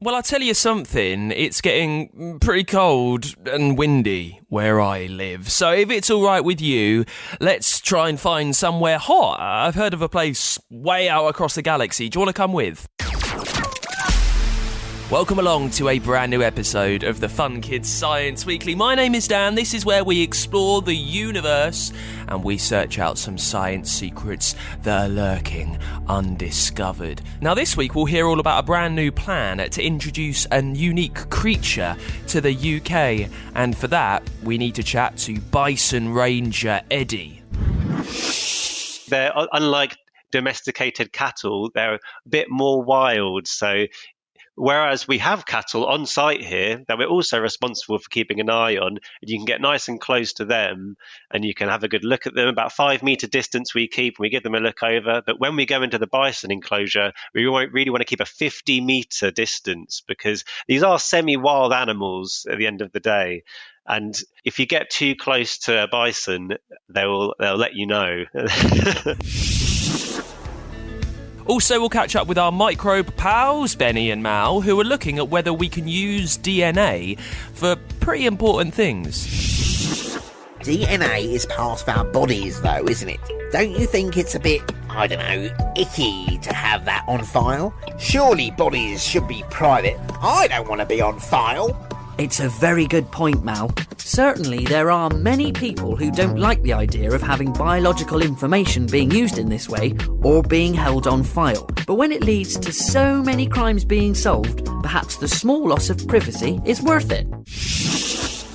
Well, I'll tell you something, it's getting pretty cold and windy where I live. So if it's all right with you, let's try and find somewhere hot. I've heard of a place way out across the galaxy. Do you want to come with? Welcome along to a brand new episode of the Fun Kids Science Weekly. My name is Dan. This is where we explore the universe and we search out some science secrets that are lurking undiscovered. Now this week we'll hear all about a brand new plan to introduce a unique creature to the UK, and for that we need to chat to Bison Ranger Eddy. They're unlike domesticated cattle, they're a bit more wild, so whereas we have cattle on site here that we're also responsible for keeping an eye on, and you can get nice and close to them and you can have a good look at them. About 5 meter distance we keep and we give them a look over. But when we go into the bison enclosure, we really want to keep a 50 meter distance because these are semi-wild animals at the end of the day. And if you get too close to a bison, they'll let you know. Also, we'll catch up with our microbe pals, Benny and Mal, who are looking at whether we can use DNA for pretty important things. DNA is part of our bodies, though, isn't it? Don't you think it's a bit, I don't know, icky to have that on file? Surely bodies should be private. I don't want to be on file. It's a very good point, Mal. Certainly, there are many people who don't like the idea of having biological information being used in this way or being held on file. But when it leads to so many crimes being solved, perhaps the small loss of privacy is worth it.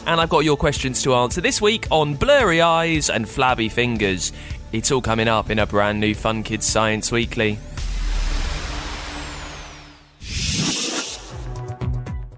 And I've got your questions to answer this week on blurry eyes and flabby fingers. It's all coming up in a brand new Fun Kids Science Weekly.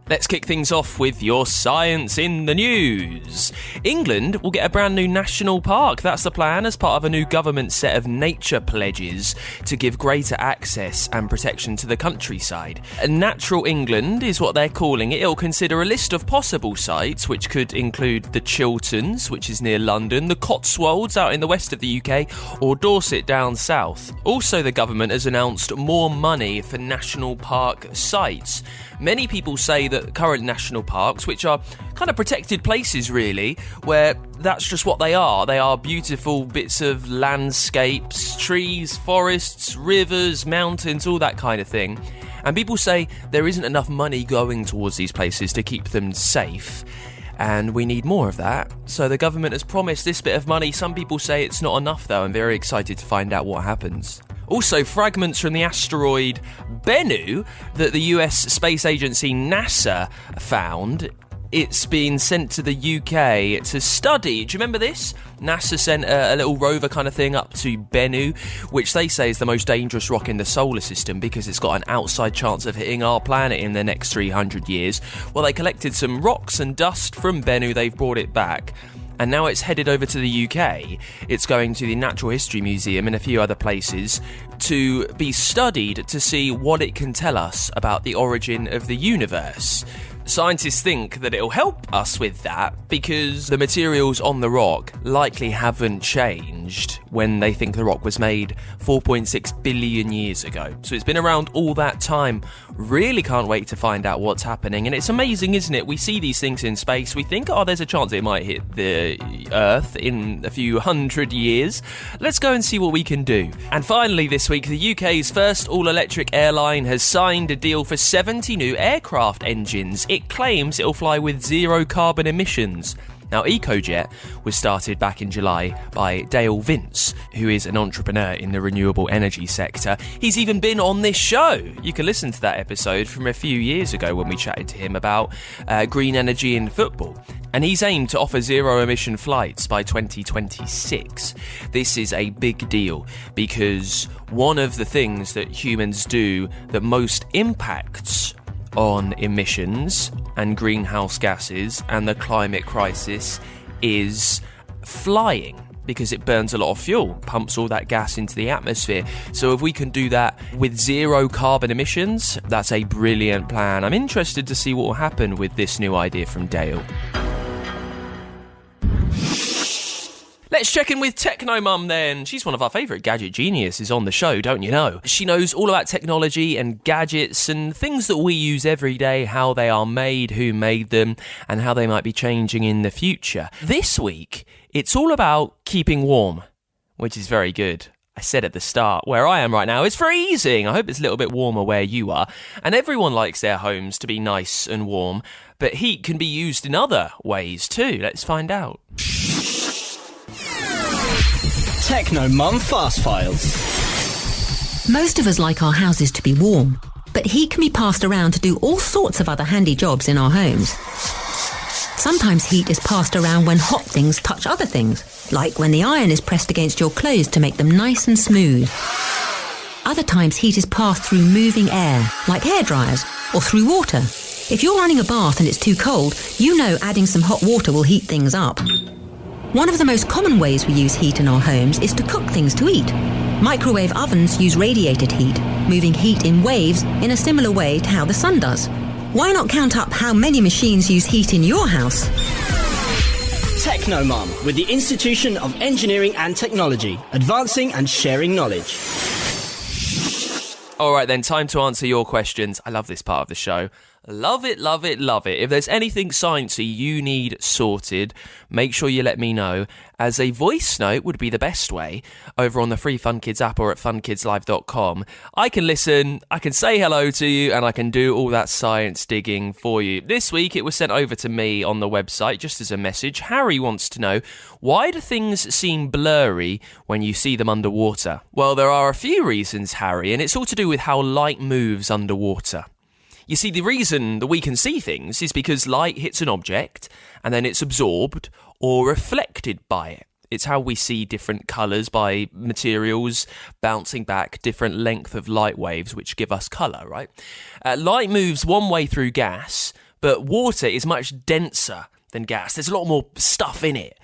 Let's kick things off with your science in the news. England will get a brand new national park. That's the plan as part of a new government set of nature pledges to give greater access and protection to the countryside. Natural England is what they're calling it. It'll consider a list of possible sites, which could include the Chilterns, which is near London, the Cotswolds out in the west of the UK, or Dorset down south. Also, the government has announced more money for national park sites. Many people say that current national parks, which are kind of protected places really, where that's just what they are beautiful bits of landscapes, trees, forests, rivers, mountains, all that kind of thing. And people say there isn't enough money going towards these places to keep them safe. And we need more of that. So the government has promised this bit of money. Some people say it's not enough though. I'm very excited to find out what happens. Also, fragments from the asteroid Bennu that the US space agency NASA found. It's been sent to the UK to study. Do you remember this? NASA sent a little rover kind of thing up to Bennu, which they say is the most dangerous rock in the solar system because it's got an outside chance of hitting our planet in the next 300 years. Well, they collected some rocks and dust from Bennu. They've brought it back. And now it's headed over to the UK. It's going to the Natural History Museum and a few other places to be studied to see what it can tell us about the origin of the universe. Scientists think that it'll help us with that because the materials on the rock likely haven't changed when they think the rock was made 4.6 billion years ago. So it's been around all that time. Really can't wait to find out what's happening. And it's amazing, isn't it? We see these things in space. We think, oh, there's a chance it might hit the Earth in a few hundred years. Let's go and see what we can do. And finally this week, the UK's first all-electric airline has signed a deal for 70 new aircraft engines. It claims it'll fly with zero carbon emissions. Now, EcoJet was started back in July by Dale Vince, who is an entrepreneur in the renewable energy sector. He's even been on this show. You can listen to that episode from a few years ago when we chatted to him about green energy in football. And he's aimed to offer zero-emission flights by 2026. This is a big deal because one of the things that humans do that most impacts on emissions and greenhouse gases and the climate crisis is flying, because it burns a lot of fuel, pumps all that gas into the atmosphere. So if we can do that with zero carbon emissions, that's a brilliant plan. I'm interested to see what will happen with this new idea from Dale. Let's check in with Techno Mum then. She's one of our favourite gadget geniuses on the show, don't you know? She knows all about technology and gadgets and things that we use every day, how they are made, who made them, and how they might be changing in the future. This week, it's all about keeping warm, which is very good. I said at the start, where I am right now, it's freezing. I hope it's a little bit warmer where you are. And everyone likes their homes to be nice and warm, but heat can be used in other ways too. Let's find out. Techno Mum Fast Files. Most of us like our houses to be warm, but heat can be passed around to do all sorts of other handy jobs in our homes. Sometimes heat is passed around when hot things touch other things, like when the iron is pressed against your clothes to make them nice and smooth. Other times heat is passed through moving air, like hairdryers, or through water. If you're running a bath and it's too cold, you know adding some hot water will heat things up. One of the most common ways we use heat in our homes is to cook things to eat. Microwave ovens use radiated heat, moving heat in waves in a similar way to how the sun does. Why not count up how many machines use heat in your house? Techno Mum with the Institution of Engineering and Technology, advancing and sharing knowledge. All right then, time to answer your questions. I love this part of the show. Love it, love it, love it. If there's anything sciencey you need sorted, make sure you let me know, as a voice note would be the best way over on the free Fun Kids app or at funkidslive.com. I can listen, I can say hello to you, and I can do all that science digging for you. This week it was sent over to me on the website just as a message. Harry wants to know, why do things seem blurry when you see them underwater? Well, there are a few reasons, Harry, and it's all to do with how light moves underwater. You see, the reason that we can see things is because light hits an object and then it's absorbed or reflected by it. It's how we see different colours by materials bouncing back different length of light waves which give us colour, right? Light moves one way through gas, but water is much denser than gas. There's a lot more stuff in it.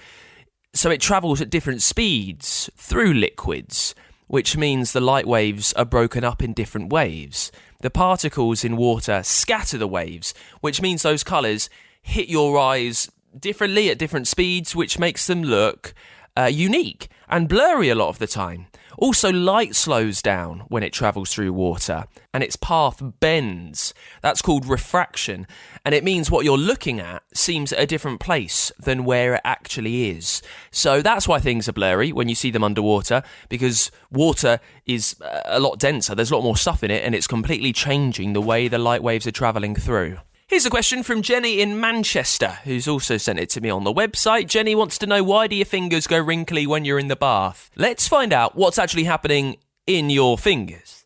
So it travels at different speeds through liquids, which means the light waves are broken up in different waves. The particles in water scatter the waves, which means those colours hit your eyes differently at different speeds, which makes them look unique and blurry a lot of the time. Also, light slows down when it travels through water and its path bends. That's called refraction, and it means what you're looking at seems at a different place than where it actually is. So that's why things are blurry when you see them underwater, because water is a lot denser, there's a lot more stuff in it, and it's completely changing the way the light waves are travelling through. Here's a question from Jenny in Manchester, who's also sent it to me on the website. Jenny wants to know, why do your fingers go wrinkly when you're in the bath? Let's find out what's actually happening in your fingers.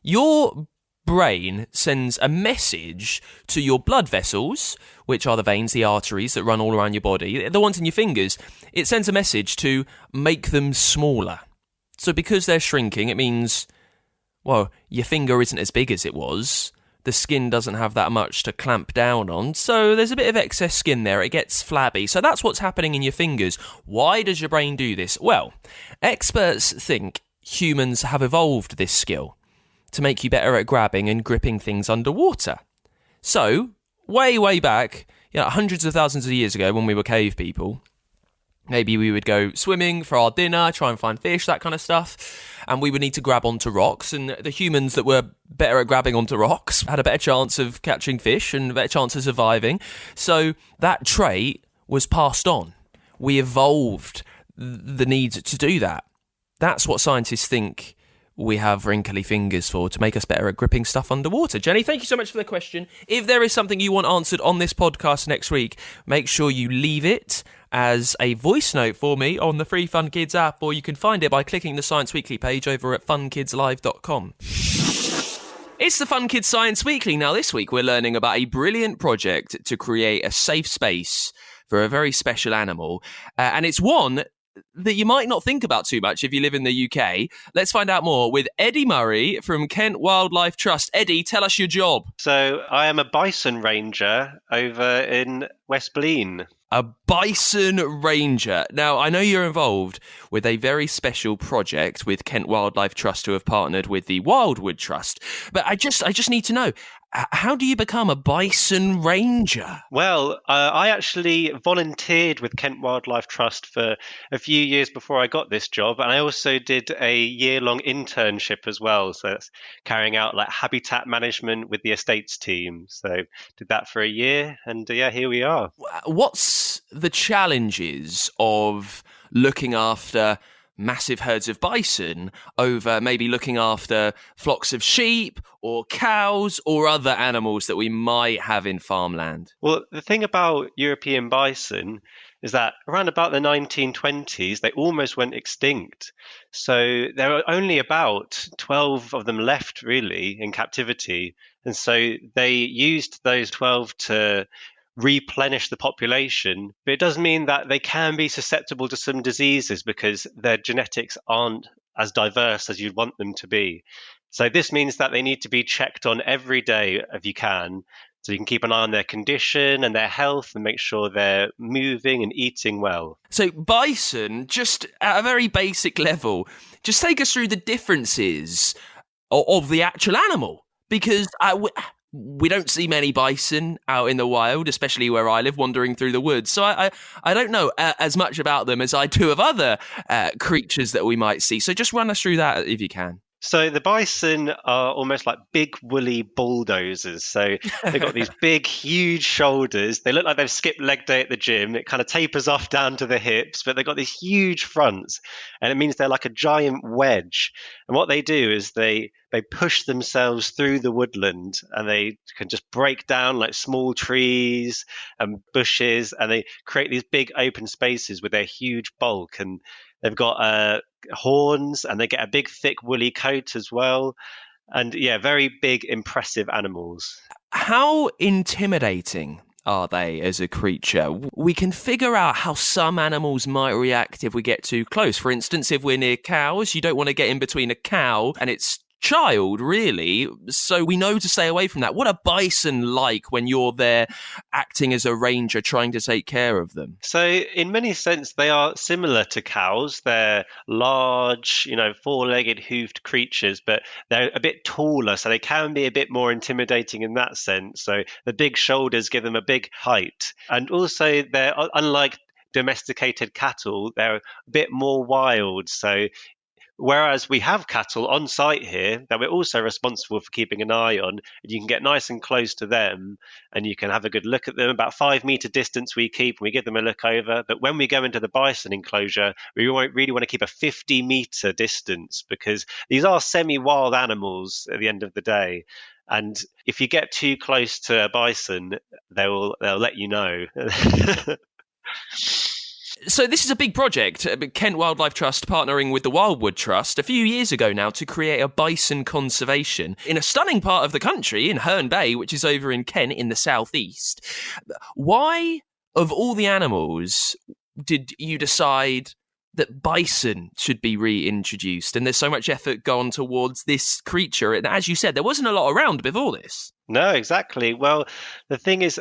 Your brain sends a message to your blood vessels, which are the veins, the arteries that run all around your body. The ones in your fingers, it sends a message to make them smaller. So because they're shrinking, it means, well, your finger isn't as big as it was. The skin doesn't have that much to clamp down on, so there's a bit of excess skin there. It gets flabby. So that's what's happening in your fingers. Why does your brain do this? Well, experts think humans have evolved this skill to make you better at grabbing and gripping things underwater. So, way back, hundreds of thousands of years ago when we were cave people, maybe we would go swimming for our dinner, try and find fish, that kind of stuff. And we would need to grab onto rocks. And the humans that were better at grabbing onto rocks had a better chance of catching fish and a better chance of surviving. So that trait was passed on. We evolved the need to do that. That's what scientists think we have wrinkly fingers for, to make us better at gripping stuff underwater. Jenny, thank you so much for the question. If there is something you want answered on this podcast next week, make sure you leave it as a voice note for me on the free Fun Kids app, or you can find it by clicking the Science Weekly page over at funkidslive.com. It's the Fun Kids Science Weekly. Now, this week we're learning about a brilliant project to create a safe space for a very special animal, and it's one that you might not think about too much if you live in the UK. Let's find out more with Eddy Murray from Kent Wildlife Trust. Eddy, tell us your job. So I am a Bison Ranger over in West Blean. A Bison Ranger. Now, I know you're involved with a very special project with Kent Wildlife Trust, who have partnered with the Wildwood Trust. But I just need to know, How do you become a Bison Ranger? Well, I actually volunteered with Kent Wildlife Trust for a few years before I got this job, and I also did a year-long internship as well. So that's carrying out like habitat management with the estates team. So did that for a year, and yeah, here we are. What's the challenges of looking after massive herds of bison over maybe looking after flocks of sheep or cows or other animals that we might have in farmland? Well, the thing about European bison is that around about the 1920s, they almost went extinct. So there are only about 12 of them left, really, in captivity. And so they used those 12 to replenish the population. But it does mean that they can be susceptible to some diseases because their genetics aren't as diverse as you'd want them to be. So this means that they need to be checked on every day if you can. So you can keep an eye on their condition and their health and make sure they're moving and eating well. So bison, just at a very basic level, just take us through the differences of the actual animal. Because we don't see many bison out in the wild, especially where I live, wandering through the woods. So I don't know as much about them as I do of other creatures that we might see. So just run us through that if you can. So the bison are almost like big woolly bulldozers. So they've got these big, huge shoulders. They look like they've skipped leg day at the gym. It kind of tapers off down to the hips, but they've got these huge fronts. And it means they're like a giant wedge. And what they do is they push themselves through the woodland, and they can just break down like small trees and bushes, and they create these big open spaces with their huge bulk. And they've got horns, and they get a big, thick, woolly coat as well. And yeah, very big, impressive animals. How intimidating are they as a creature? We can figure out how some animals might react if we get too close. For instance, if we're near cows, you don't want to get in between a cow and its child, really. So we know to stay away from that. What are bison like when you're there acting as a ranger trying to take care of them? So in many sense, they are similar to cows. They're large, four-legged hoofed creatures, but they're a bit taller, so they can be a bit more intimidating in that sense. So the big shoulders give them a big height. And also they're, unlike domesticated cattle, they're a bit more wild. So whereas we have cattle on site here that we're also responsible for keeping an eye on, and you can get nice and close to them and you can have a good look at them. About 5 meter distance we keep and we give them a look over. But when we go into the bison enclosure, we really want to keep a 50-meter distance because these are semi-wild animals at the end of the day. And if you get too close to a bison, they'll let you know. So this is a big project, Kent Wildlife Trust partnering with the Wildwood Trust a few years ago now to create a bison conservation in a stunning part of the country, in Herne Bay, which is over in Kent in the southeast. Why, of all the animals, did you decide that bison should be reintroduced? And there's so much effort gone towards this creature. And as you said, there wasn't a lot around before this. No, exactly. Well, the thing is,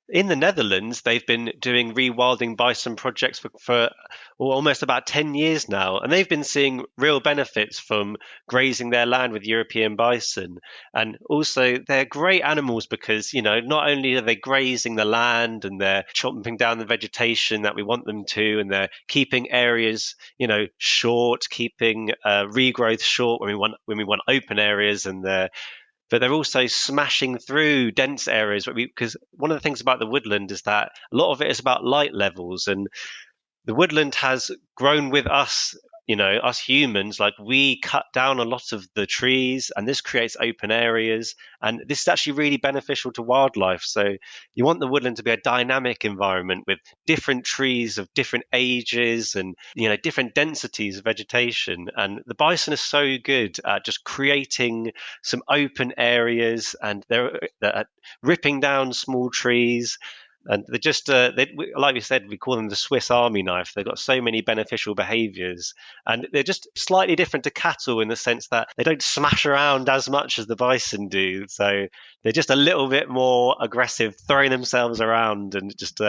in the Netherlands, they've been doing rewilding bison projects for almost about 10 years now, and they've been seeing real benefits from grazing their land with European bison. And also, they're great animals because, not only are they grazing the land and they're chomping down the vegetation that we want them to, and they're keeping areas, short, keeping regrowth short when we want open areas, but they're also smashing through dense areas because one of the things about the woodland is that a lot of it is about light levels, and the woodland has grown with us, us humans. Like, we cut down a lot of the trees, and this creates open areas, and this is actually really beneficial to wildlife. So you want the woodland to be a dynamic environment with different trees of different ages and different densities of vegetation. And the bison is so good at just creating some open areas, and they're ripping down small trees. And they're just, like we said, we call them the Swiss Army knife. They've got so many beneficial behaviors. And they're just slightly different to cattle in the sense that they don't smash around as much as the bison do. So they're just a little bit more aggressive, throwing themselves around and just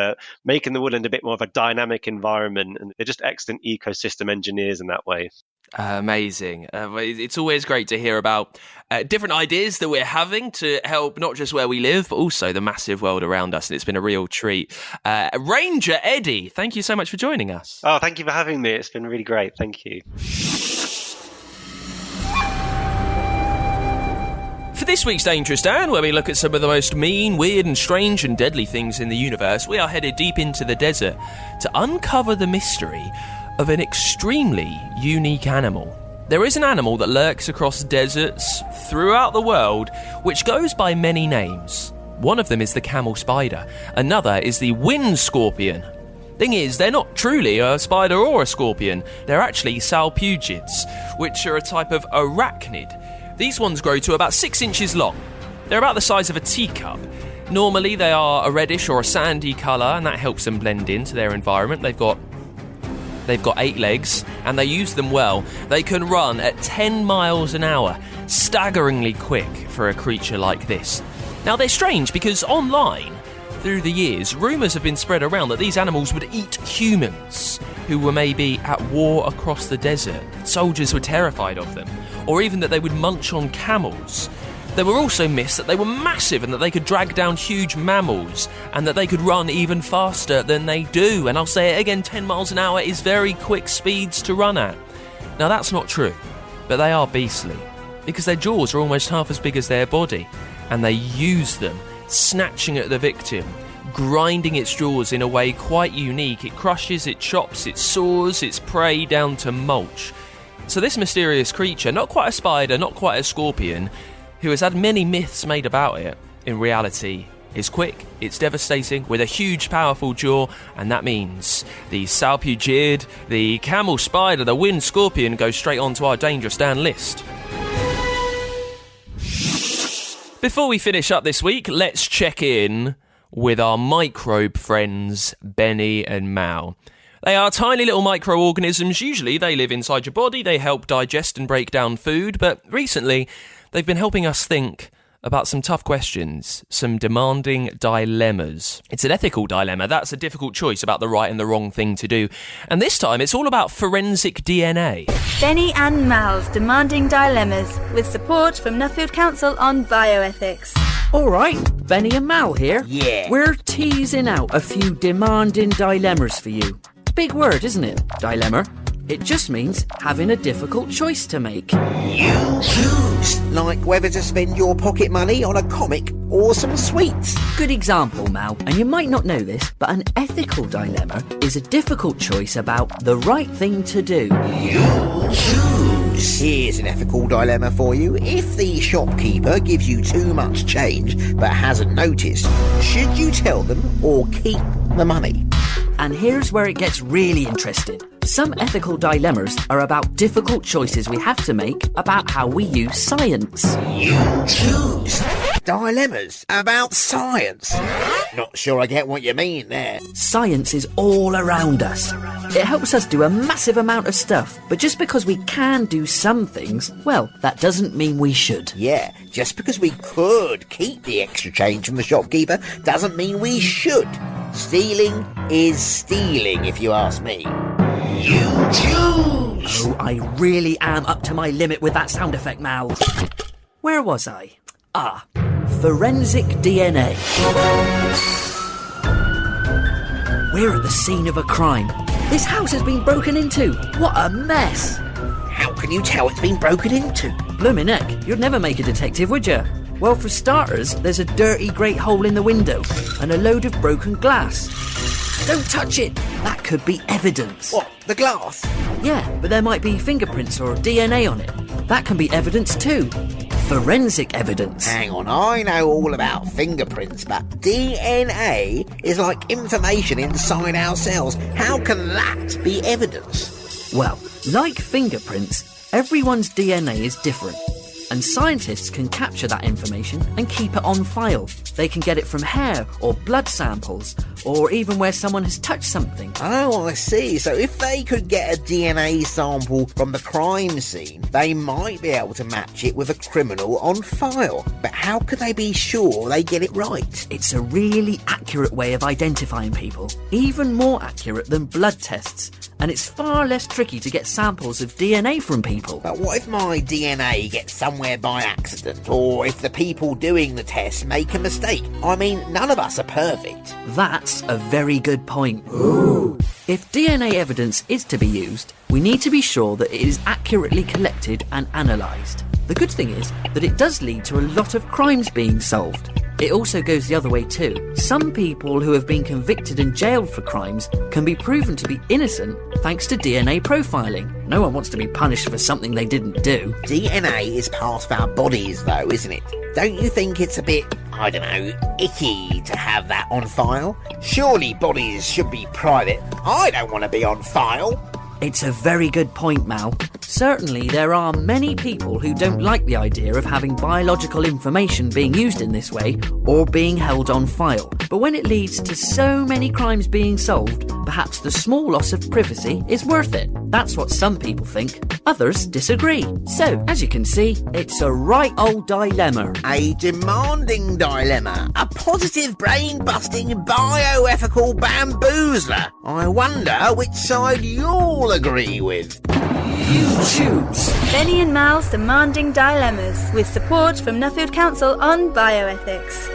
making the woodland a bit more of a dynamic environment. And they're just excellent ecosystem engineers in that way. Amazing. It's always great to hear about different ideas that we're having to help not just where we live, but also the massive world around us. And it's been a real treat. Ranger Eddy, thank you so much for joining us. Oh, thank you for having me. It's been really great. Thank you. For this week's Dangerous Dan, where we look at some of the most mean, weird and strange and deadly things in the universe, we are headed deep into the desert to uncover the mystery of an extremely unique animal. There is an animal that lurks across deserts throughout the world, which goes by many names. One of them is the camel spider. Another is the wind scorpion. Thing is, they're not truly a spider or a scorpion. They're actually salpugids, which are a type of arachnid. These ones grow to about 6 inches long. They're about the size of a teacup. Normally, they are a reddish or a sandy colour, and that helps them blend into their environment. They've got 8 legs, and they use them well. They can run at 10 miles an hour, staggeringly quick for a creature like this. Now, they're strange because online, through the years, rumours have been spread around that these animals would eat humans who were maybe at war across the desert. Soldiers were terrified of them, or even that they would munch on camels. There were also myths that they were massive and that they could drag down huge mammals and that they could run even faster than they do. And I'll say it again, 10 miles an hour is very quick speeds to run at. Now that's not true, but they are beastly because their jaws are almost half as big as their body and they use them, snatching at the victim, grinding its jaws in a way quite unique. It crushes, it chops, it saws its prey down to mulch. So this mysterious creature, not quite a spider, not quite a scorpion, who has had many myths made about it, in reality is quick, it's devastating, with a huge powerful jaw, and that means the salpugid, the camel spider, the wind scorpion go straight onto our Dangerous Dan list. Before we finish up this week, let's check in with our microbe friends Benny and Mal. They are tiny little microorganisms. Usually they live inside your body, they help digest and break down food, but recently they've been helping us think about some tough questions, some demanding dilemmas. It's an ethical dilemma. That's a difficult choice about the right and the wrong thing to do. And this time it's all about forensic DNA. Benny and Mal's Demanding Dilemmas, with support from Nuffield Council on Bioethics. All right, Benny and Mal here. Yeah. We're teasing out a few demanding dilemmas for you. Big word, isn't it? Dilemma. It just means having a difficult choice to make. You choose, like whether to spend your pocket money on a comic or some sweets. Good example, Mal, and you might not know this, but an ethical dilemma is a difficult choice about the right thing to do. You choose. Here's an ethical dilemma for you. If the shopkeeper gives you too much change but hasn't noticed, should you tell them or keep the money? And here's where it gets really interesting. Some ethical dilemmas are about difficult choices we have to make about how we use science. You choose. Dilemmas about science. Not sure I get what you mean there. Science is all around us. It helps us do a massive amount of stuff, but just because we can do some things, well, that doesn't mean we should. Yeah, just because we could keep the extra change from the shopkeeper doesn't mean we should. Stealing is stealing, if you ask me. You choose! Oh, I really am up to my limit with that sound effect, Mal. Where was I? Forensic DNA. We're at the scene of a crime. This house has been broken into. What a mess! How can you tell it's been broken into? Bloomin' heck, you'd never make a detective, would you? Well, for starters, there's a dirty grate hole in the window and a load of broken glass. Don't touch it! That could be evidence. What, the glass? Yeah, but there might be fingerprints or DNA on it. That can be evidence too. Forensic evidence. Hang on, I know all about fingerprints, but DNA is like information inside our cells. How can that be evidence? Well, like fingerprints, everyone's DNA is different. And scientists can capture that information and keep it on file. They can get it from hair or blood samples, or even where someone has touched something. Oh, I see. So if they could get a DNA sample from the crime scene, they might be able to match it with a criminal on file. But how could they be sure they get it right? It's a really accurate way of identifying people, even more accurate than blood tests. and it's far less tricky to get samples of DNA from people. But what if my DNA gets somewhere by accident, or if the people doing the test make a mistake? I mean, none of us are perfect. That's a very good point. If DNA evidence is to be used, we need to be sure that it is accurately collected and analysed. The good thing is that it does lead to a lot of crimes being solved. It also goes the other way too. Some people who have been convicted and jailed for crimes can be proven to be innocent thanks to DNA profiling. No one wants to be punished for something they didn't do. DNA is part of our bodies though, isn't it? Don't you think it's a bit, I don't know, icky to have that on file? Surely bodies should be private. I don't want to be on file. It's a very good point, Mal. Certainly there are many people who don't like the idea of having biological information being used in this way or being held on file. But when it leads to so many crimes being solved, perhaps the small loss of privacy is worth it. That's what some people think. Others disagree. So, as you can see, it's a right old dilemma. A demanding dilemma. A positive brain-busting bioethical bamboozler. I wonder which side you'll agree with. You choose. Benny and Mal's Demanding Dilemmas, with support from Nuffield Council on Bioethics.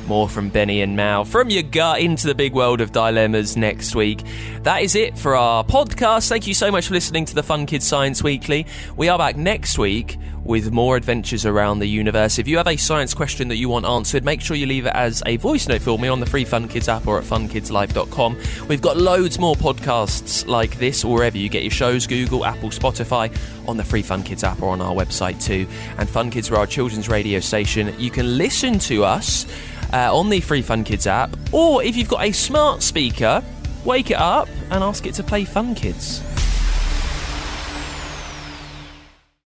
More from Benny and Mal, from your gut into the big world of dilemmas next week. That is it for our podcast. Thank you so much for listening to the Fun Kids Science Weekly. We are back next week with more adventures around the universe. If you have a science question that you want answered, make sure you leave it as a voice note for me on the free Fun Kids app or at funkidslive.com. We've got loads more podcasts like this wherever you get your shows, Google, Apple, Spotify, on the free Fun Kids app or on our website too. And Fun Kids are our children's radio station. You can listen to us on the free Fun Kids app, or if you've got a smart speaker, wake it up and ask it to play Fun Kids.